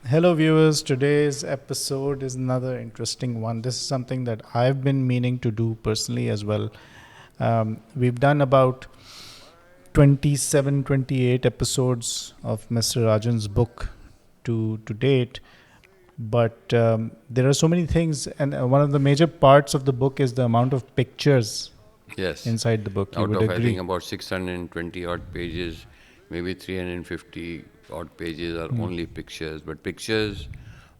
Hello, viewers. Today's episode is another interesting one. This is something that I've been meaning to do personally as well. We've done about 27, 28 episodes of Mr. Rajan's book to date, but there are so many things, and one of the major parts of the book is the amount of pictures Yes. inside the book. You Out would of, I think, agree? about 620 odd pages, maybe 350 odd pages are only pictures, but pictures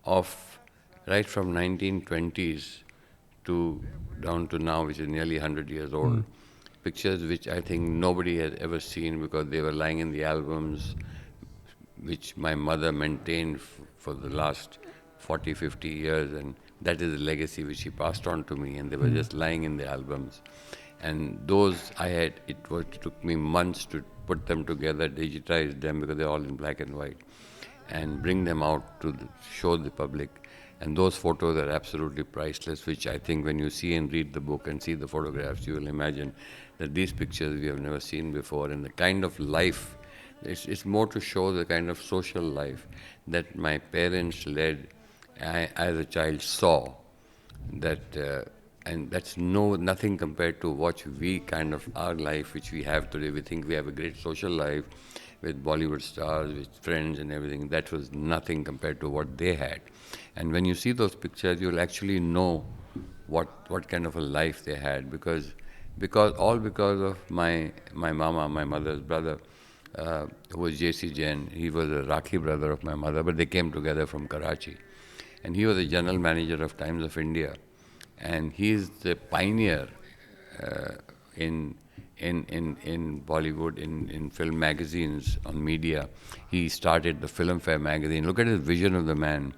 of right from 1920s to down to now, which is nearly 100 years old. Pictures which I think nobody has ever seen because they were lying in the albums, which my mother maintained for the last 40, 50 years, and that is the legacy which she passed on to me, and they were just lying in the albums. And those it took me months to put them together, digitize them because they're all in black and white, and bring them out to show the public. And those photos are absolutely priceless, which I think when you see and read the book and see the photographs, you will imagine that these pictures we have never seen before, and the kind of life, it's more to show the kind of social life that my parents led. I, as a child, saw that, and that's nothing compared to what we kind of our life which we have today. We think we have a great social life with Bollywood stars, with friends and everything. That was nothing compared to what they had. And when you see those pictures, you'll actually know what kind of a life they had, because of my mama, my mother's brother, who was J.C. Jain. He was a Rakhi brother of my mother, but they came together from Karachi. And he was the general manager of Times of India. And he is the pioneer uh, in, in Bollywood, in film magazines, on media. He started the Filmfare magazine. Look at his vision of the man.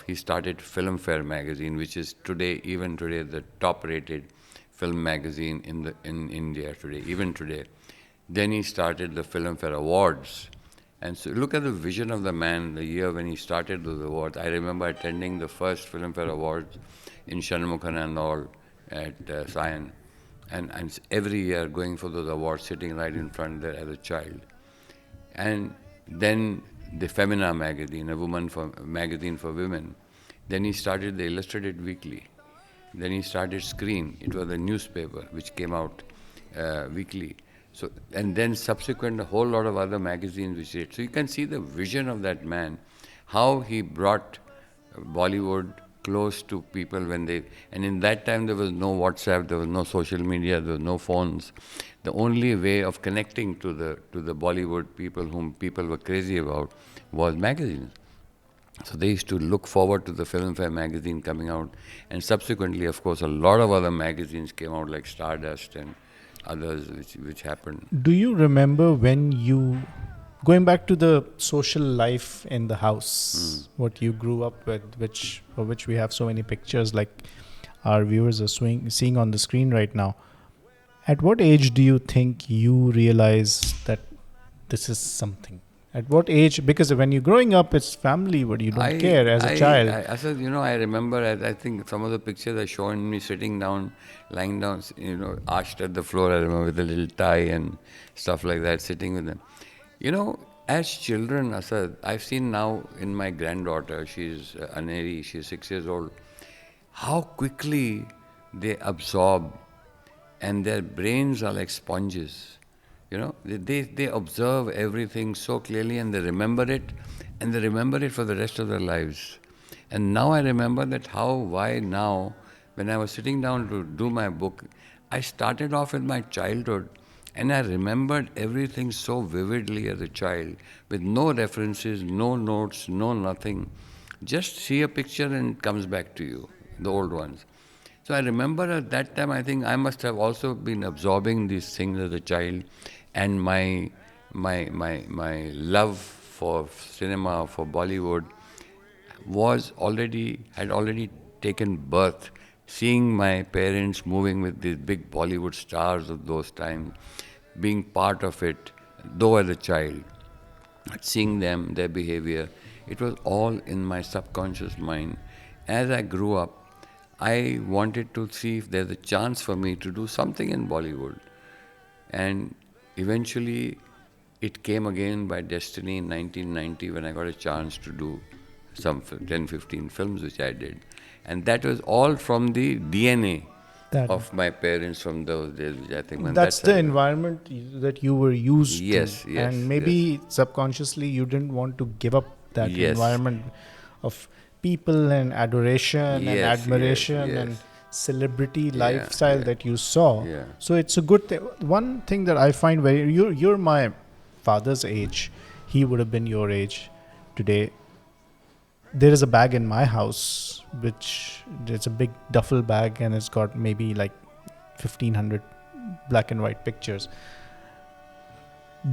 He started Filmfare magazine, which is today, even today, the top-rated film magazine in India today, even today. Then he started the Filmfare Awards. And so look at the vision of the man, the year when he started those awards. I remember attending the first Filmfare Awards in Shanmughan and all at Sion. And every year going for those awards, sitting right in front there as a child. And then the Femina magazine, magazine for women. Then he started the Illustrated Weekly. Then he started Screen. It was a newspaper which came out weekly. So, and then subsequent a whole lot of other magazines which he did. So you can see the vision of that man, how he brought Bollywood close to people when they, and in that time there was no WhatsApp, there was no social media, there was no phones. The only way of connecting to the Bollywood people whom people were crazy about was magazines. So they used to look forward to the Filmfare magazine coming out, and subsequently, of course, a lot of other magazines came out like Stardust and others which happened. Do you remember when you, going back to the social life in the house, what you grew up with, which for which we have so many pictures, like our viewers are seeing on the screen right now? At what age do you think you realize that this is something? At what age? Because when you're growing up, it's family, but you don't care as a child. I said, I remember, I think some of the pictures are showing me sitting down, lying down, arched at the floor, I remember, with a little tie and stuff like that, sitting with them. You know, as children, Asad, I've seen now in my granddaughter, she's Aneri, she's 6 years old, how quickly they absorb, and their brains are like sponges. They observe everything so clearly, and they remember it, and they remember it for the rest of their lives. And now I remember that why now, when I was sitting down to do my book, I started off with my childhood, and I remembered everything so vividly as a child, with no references, no notes, no nothing. Just see a picture and it comes back to you, the old ones. So I remember at that time, I think I must have also been absorbing these things as a child, and my love for cinema, for Bollywood, had already taken birth. Seeing my parents moving with these big Bollywood stars of those times, being part of it, though as a child, seeing them, their behavior, it was all in my subconscious mind. As I grew up, I wanted to see if there's a chance for me to do something in Bollywood. And eventually, it came again by destiny in 1990 when I got a chance to do some 10, 15 films which I did. And that was all from the DNA That of my parents from those days, which I think, man, that's that's the environment that you were used to, Yes, yes, and yes. maybe subconsciously you didn't want to give up that Yes. environment of people and adoration and Yes, yes, admiration and yes. celebrity Yeah, lifestyle yeah. that you saw. Yeah. So it's a good thing. One thing that I find very, you're my father's age, he would have been your age today. There is a bag in my house which it's a big duffel bag, and it's got maybe like 1500 black and white pictures.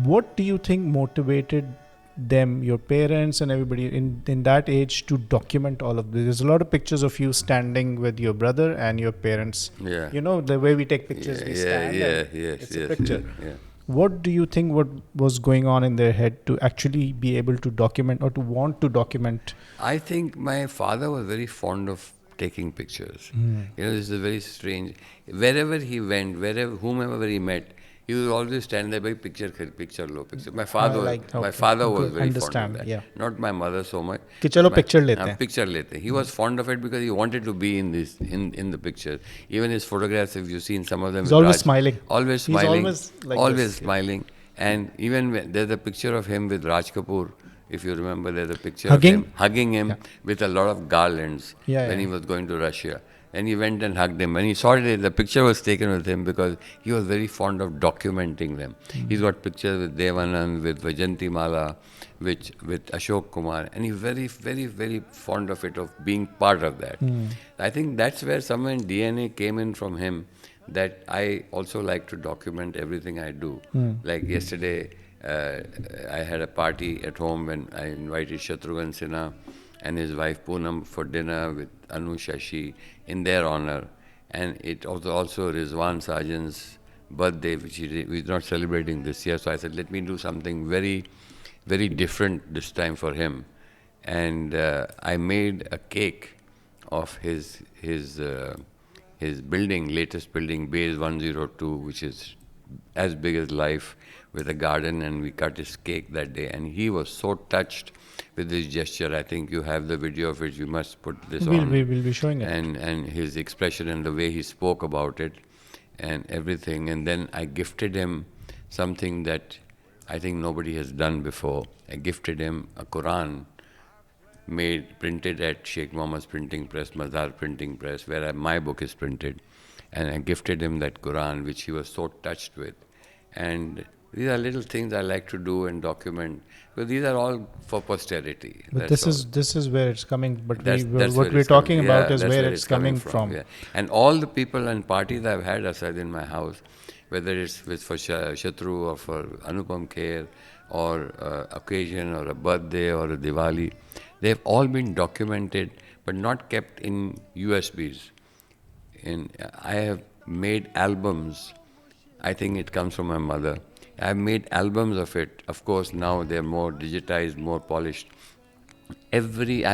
What do you think motivated them, your parents and everybody in that age, to document all of this? There's a lot of pictures of you standing with your brother and your parents. Yeah. You know, the way we take pictures, Yeah, we yeah, stand yeah, and yes, it's yes, a picture. yeah. What do you think what was going on in their head to actually be able to document or to want to document? I think my father was very fond of taking pictures. You know, this is very strange. Wherever he went, whomever he met, he would always stand there by picture, picture, low picture. My father, my okay, father was good, very fond of understand, that. yeah. Not my mother so much. कि but चलो my- picture लेते हैं. Picture lete. He was fond of it because he wanted to be in this, in the picture. Even his photographs, if you've seen some of them, He's with always Raj, smiling. always He's smiling, always like always this, yeah. smiling. And even when, there's a picture of him with Raj Kapoor. If you remember, there's a picture Hugging? of him hugging him Yeah. with a lot of garlands Yeah, when yeah. he was going to Russia. And he went and hugged him. And he saw it, the picture was taken with him because he was very fond of documenting them. He's got pictures with Devanand, with Vajanti Mala, with Ashok Kumar. And he's very, very, very fond of it, of being part of that. I think that's where somewhere DNA came in from him, that I also like to document everything I do. Like yesterday, I had a party at home when I invited Shatrughan Sinha and his wife Poonam for dinner with Anu Shashi in their honor. And it was also Rizwan Sarjan's birthday, which he's not celebrating this year. So I said, let me do something very, very different this time for him. And I made a cake of his building, latest building, Base 102, which is as big as life, with a garden, and we cut his cake that day. And he was so touched with this gesture. I think you have the video of it. You must put this on. We will be showing it. And his expression and the way he spoke about it and everything. And then I gifted him something that I think nobody has done before. I gifted him a Quran printed at Sheikh Mohammed's printing press, Mazar printing press, where my book is printed. And I gifted him that Quran, which he was so touched with. And these are little things I like to do and document. Because these are all for posterity. But that's this is where it's coming. But that's what where we're it's talking coming. about Yeah, is that's where it's coming from. Yeah. And all the people and parties I've had aside in my house, whether it's for Shatru or for Anupam Kher or occasion or a birthday or a Diwali, they've all been documented but not kept in USBs. I have made albums. I think it comes from my mother. I've made albums of it. Of course, now they're more digitized, more polished. I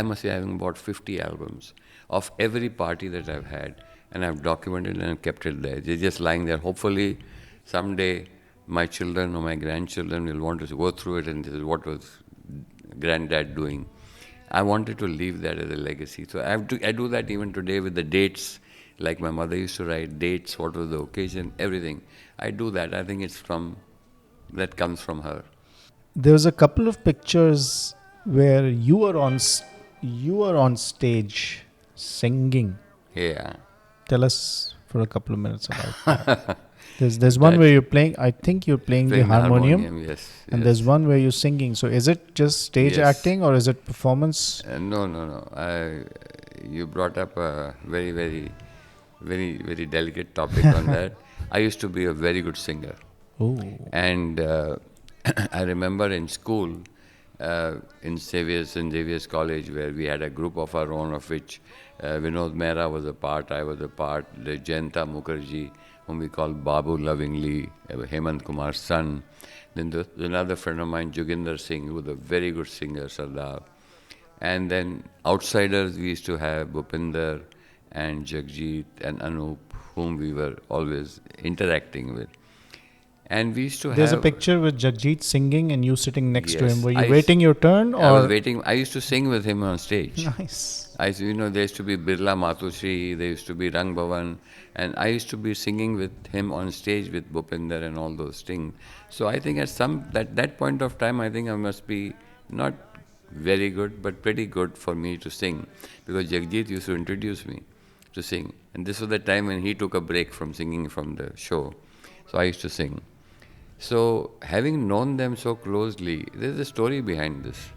must say, having about 50 albums of every party that I've had, and I've documented and I've kept it there. They're just lying there. Hopefully, someday my children or my grandchildren will want to go through it, and this is what was granddad doing. I wanted to leave that as a legacy. So I do that even today with the dates. Like my mother used to write dates, what was the occasion, everything. I do that. I think that comes from her. There was a couple of pictures where you were on stage singing. Yeah. Tell us for a couple of minutes about that. There's one where you're playing. I think you're playing the harmonium. Yes. And there's one where you're singing. So is it just stage acting or is it performance? No. You brought up a very, very, very, very delicate topic on that. I used to be a very good singer. Oh. And I remember in school, in Xavier's College, where we had a group of our own, of which Vinod Mehra was a part, I was a part, the Jayanta Mukherjee, whom we call Babu lovingly, Hemant Kumar's son. Then there's another friend of mine, Joginder Singh, who was a very good singer, Sardar. And then outsiders, we used to have Bhupinder and Jagjit and Anup, whom we were always interacting with. And we used to There's a have, picture with Jagjit singing and you sitting next to him. yes, Were you waiting your turn I was or? waiting. I used to sing with him on stage. Nice. There used to be Birla Matushri, there used to be Rang Bhavan, and I used to be singing with him on stage with Bhupinder and all those things. So I think that point of time, I think I must be not very good, but pretty good for me to sing, because Jagjit used to introduce me to sing, and this was the time when he took a break from singing from the show. So I used to sing. So having known them so closely, there's a story behind this.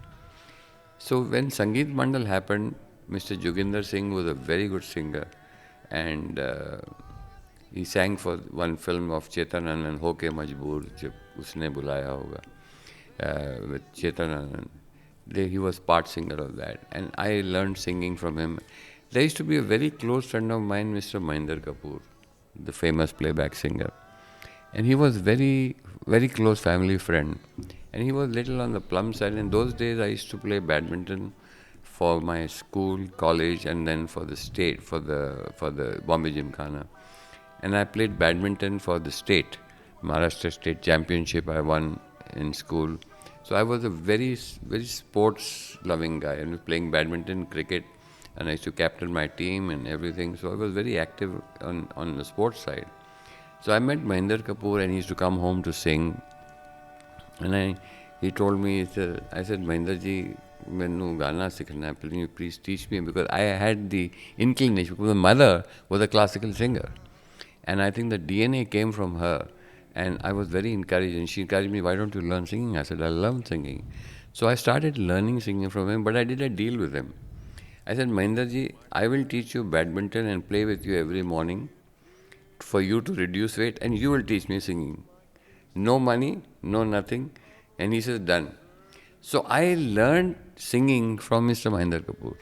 So when Sangeet Mandal happened, Mr. Joginder Singh was a very good singer, and he sang for one film of Chetan Anand, Ho Ke Majboor, jab usne bulaya hoga, with Chetan Anand. He was part singer of that, and I learned singing from him. There used to be a very close friend of mine, Mr. Mahinder Kapoor, the famous playback singer. And he was very, very close family friend. And he was little on the plum side. In those days, I used to play badminton for my school, college, and then for the state, for the Bombay Gymkhana. And I played badminton for the state, Maharashtra State Championship. I won in school. So I was a very, very sports-loving guy, and was playing badminton, cricket, and I used to captain my team and everything. So I was very active on the sports side. So I met Mahinder Kapoor, and he used to come home to sing. And he told me, I said, Mahinder ji, mainu gana sikhna hai, please teach me, because I had the inclination, because my mother was a classical singer. And I think the DNA came from her. And I was very encouraged, and she encouraged me, why don't you learn singing? I said, I love singing. So I started learning singing from him, but I did a deal with him. I said, Mahinder ji, I will teach you badminton and play with you every morning for you to reduce weight, and you will teach me singing. No money, no nothing. And he says, done. So I learned singing from Mr. Mahinder Kapoor.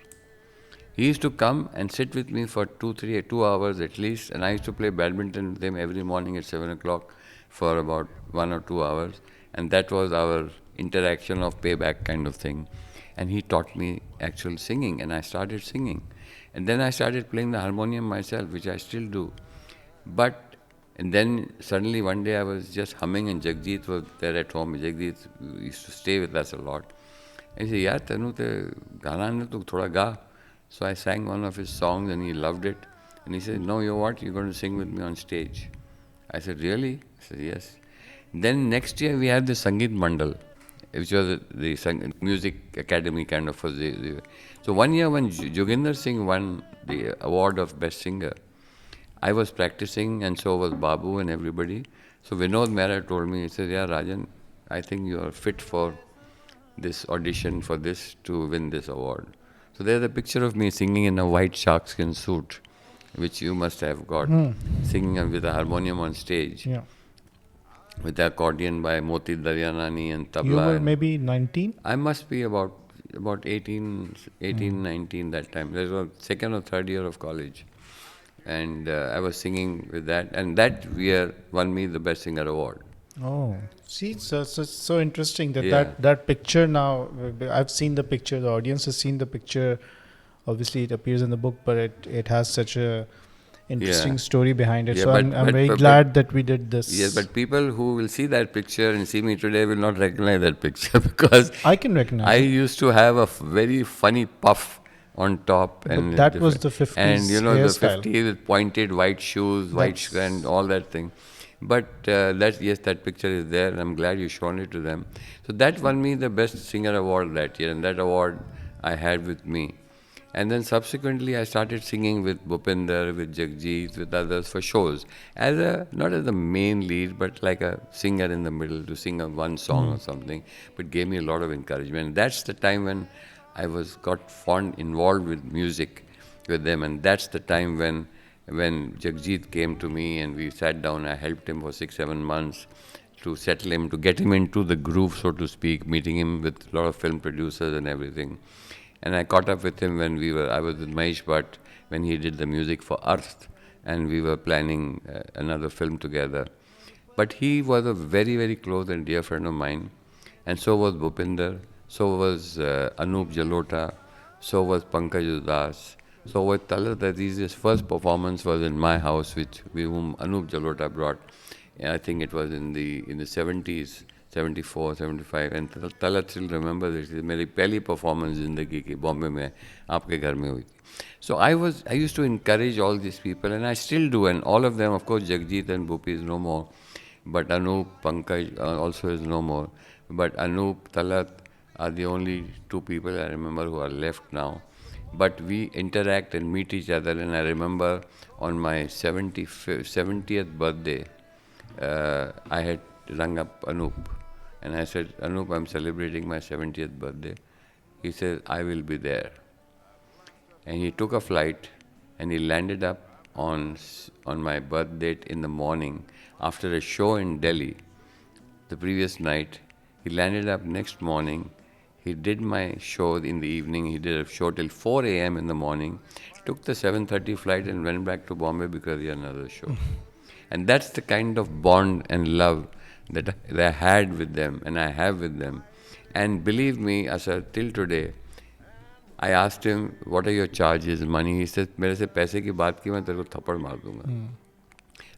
He used to come and sit with me for 2 hours at least, and I used to play badminton with him every morning at 7 o'clock for about 1 or 2 hours. And that was our interaction of payback kind of thing. And he taught me actual singing, and I started singing. And then I started playing the harmonium myself, which I still do. And then suddenly one day I was just humming, and Jagjit was there at home. Jagjit used to stay with us a lot. And he said, Yaar, tanu te gana na, tu thoda ga. So I sang one of his songs, and he loved it. And he said, no, you're going to sing with me on stage. I said, really? I said, yes. Then next year we had the Sangeet Mandal, which was the music academy kind of. So one year when Joginder Singh won the award of Best Singer, I was practicing, and so was Babu and everybody. So Vinod Mehra told me, he said, yeah, Rajan, I think you are fit for this audition for this to win this award. So there's a picture of me singing in a white sharkskin suit, which you must have got, singing with a harmonium on stage. Yeah. With the accordion by Moti Daryanani and tabla. You were maybe 19? I must be about 18, 19 that time. That was second or third year of college. And I was singing with that. And that year won me the Best Singer award. Oh, see, so interesting that, Yeah. that picture now, I've seen the picture, the audience has seen the picture. Obviously, it appears in the book, but it has such a interesting story behind it. Yeah, so I'm very glad that we did this. Yes, but people who will see that picture and see me today will not recognize that picture because I can recognize I it. used to have a very funny puff on top. And that was the 50s And the hairstyle. 50s with pointed white shoes, and all that thing. But that picture is there, and I'm glad you've shown it to them. So that won me the Best Singer award that year, and that award I had with me. And then subsequently I started singing with Bhupinder, with Jagjit, with others for shows. Not as the main lead, but like a singer in the middle to sing one song or something. But gave me a lot of encouragement. And that's the time when I got involved with music with them. And that's the time when Jagjit came to me and we sat down. I helped him for 6-7 months to settle him, to get him into the groove, so to speak, meeting him with a lot of film producers and everything. And I caught up with him when I was with Mahesh Bhatt when he did the music for Earth, and we were planning another film together. But he was a very, very close and dear friend of mine, and so was Bhupinder, so was Anup Jalota, so was Pankaj Udas, so was Talat Aziz's first performance was in my house, whom Anup Jalota brought I think it was in the 70s, 74, 75, and Talat still remember this. मेरी पहली performance जिंदगी की बॉम्बे में आपके घर में हुई थी. So I used to encourage all these people, and I still do, and all of them, of course, Jagjit and Bhupi is no more, but Anup, Pankaj also is no more, but Anup, Talat are the only two people I remember who are left now. But we interact and meet each other, and I remember on my 70th birthday, I had rung up Anup, and I said, Anup, I'm celebrating my 70th birthday. He said, I will be there. And he took a flight, and he landed up on my birth date in the morning after a show in Delhi the previous night. He landed up next morning. He did my show in the evening. He did a show till 4 a.m. in the morning. Took the 7:30 flight and went back to Bombay because he had another show. And that's the kind of bond and love that I had with them and I have with them. And believe me, Asar, till today, I asked him, what are your charges, money? He said, मेरे से पैसे की बात की मैं तेरे को थप्पड़ मार दूंगा.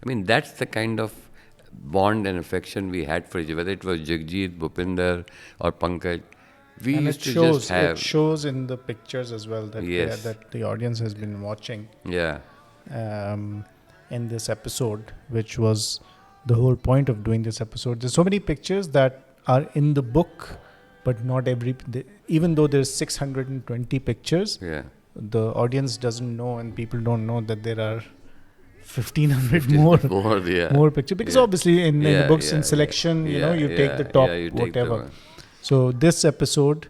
I mean, that's the kind of bond and affection we had for each other, whether it was Jagjit, Bhupinder or Pankaj. We And used it to just have... It shows in the pictures as well that Yes. that the audience has been watching Yeah. In this episode, which was the whole point of doing this episode. There's so many pictures that are in the book, but not even though there's 620 pictures, Yeah. the audience doesn't know and people don't know that there are 1500 more yeah. more pictures, because Yeah. obviously in the Yeah, books yeah, in selection, yeah. you know, you Yeah, take the yeah, top you take the whatever. one. So this episode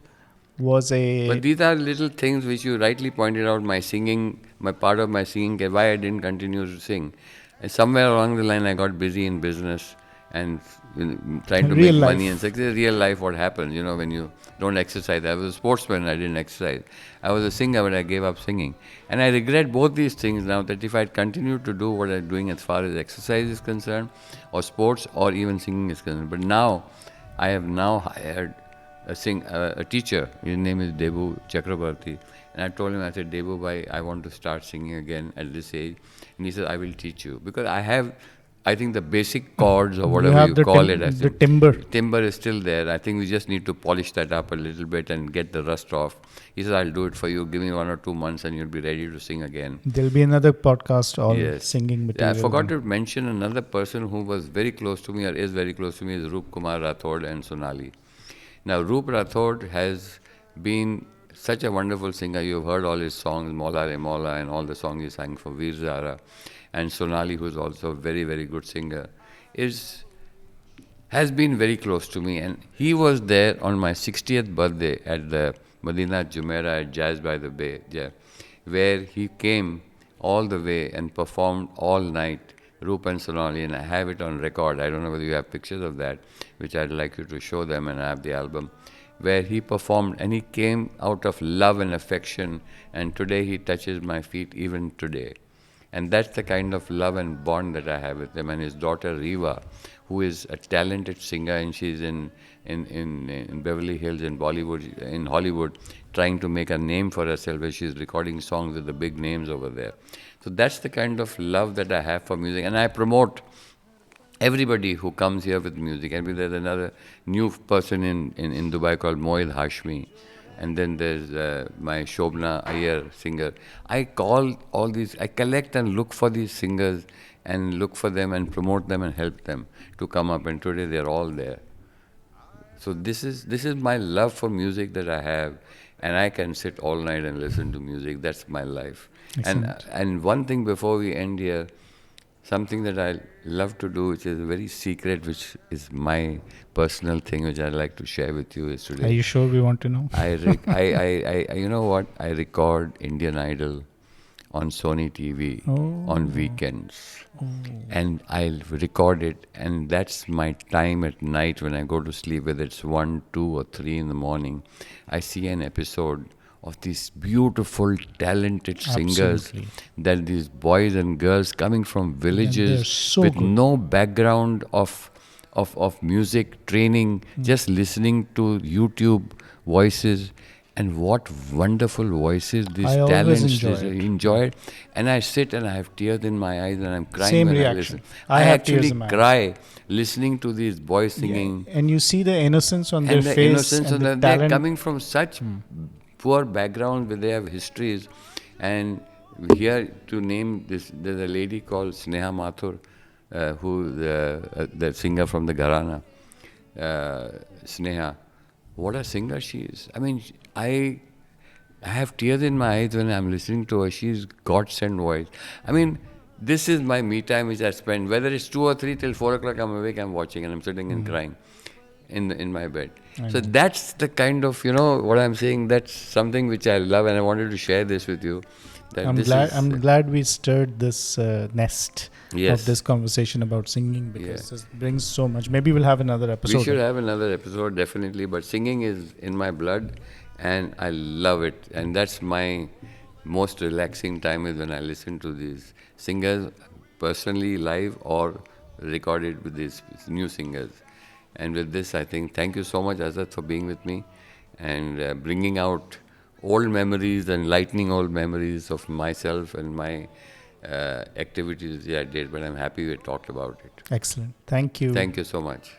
was a But these are little things which you rightly pointed out. My singing, my part of my singing, why I didn't continue to sing. And somewhere along the line, I got busy in business and trying to Real make life. money. And it's real life what happens, you know, when you don't exercise. I was a sportsman, I didn't exercise. I was a singer, but I gave up singing. And I regret both these things now, that if I had continued to do what I'm doing as far as exercise is concerned, or sports, or even singing is concerned. But now, I have now hired a teacher. His name is Debu Chakrabarti. And I told him, I said, Debu bhai, I want to start singing again at this age. And he said, I will teach you. Because I think the basic chords or whatever you call it. The timber. Timber is still there. I think we just need to polish that up a little bit and get the rust off. He said, I'll do it for you. Give me 1 or 2 months and you'll be ready to sing again. There'll be another podcast all Yes. singing Yeah, material. I forgot to mention another person who was very close to me or is very close to me is Roop Kumar Rathod and Sonali. Now, Roop Rathod has been such a wonderful singer. You've heard all his songs, Mola Re Mola, and all the songs he sang for Veer Zara. And Sonali, who's also a very, very good singer, has been very close to me. And he was there on my 60th birthday at the Madinah Jumeirah at Jazz by the Bay, where he came all the way and performed all night, Roop and Sonali, and I have it on record. I don't know whether you have pictures of that, which I'd like you to show them, and I have the album, where he performed, and he came out of love and affection, and today he touches my feet even today. And that's the kind of love and bond that I have with him. And his daughter Riva, who is a talented singer, and she's in Beverly Hills, in Bollywood, in Hollywood, trying to make a name for herself, where she's recording songs with the big names over there. So that's the kind of love that I have for music. And I promote everybody who comes here with music. And there's another new person in Dubai called Mohid Hashmi. And then there's my Shobna Iyer singer. I call all these, I collect and look for these singers and look for them and promote them and help them to come up. And today they're all there. So this is my love for music that I have. And I can sit all night and listen to music. That's my life. And one thing before we end here, something that I love to do, which is very secret, which is my personal thing, which I'd like to share with you, is today. Are you sure we want to know? I you know what? I record Indian Idol on Sony TV on weekends. And I'll record it, and that's my time at night when I go to sleep, whether it's 1, 2 or 3 in the morning. I see an episode of these beautiful, talented singers, Absolutely. that these boys and girls coming from villages so with good. no background of music training, just listening to YouTube voices, And what wonderful voices these I always talents enjoy it. enjoyed. And I sit and I have tears in my eyes and I'm crying Same when I reaction. listen. I I have tears actually in my eyes. cry listening to these boys Yeah, singing. and you see the innocence on their And the face innocence, and and the they're talent. coming from such poor backgrounds where they have histories. And here to name this, there's a lady called Sneha Mathur, who the singer from the Gharana, Sneha. What a singer she is! I mean, I have tears in my eyes when I'm listening to her. She's God-sent voice. I mean, this is my me time which I spend. Whether it's 2 or 3 till 4 o'clock, I'm awake, I'm watching, and I'm sitting and crying in my bed. So that's the kind of, what I'm saying. That's something which I love, and I wanted to share this with you. That I'm this glad. is I'm glad we stirred this nest of yes. this conversation about singing, because Yeah. this brings so much. Maybe we'll have another episode. We should have another episode, definitely. But singing is in my blood, and I love it. And that's my most relaxing time is when I listen to these singers, personally live or recorded with these new singers. And with this, I think thank you so much, Azad, for being with me and bringing out old memories and lightening old memories of myself and my activities that I did. But I'm happy we talked about it. Excellent. Thank you. Thank you so much.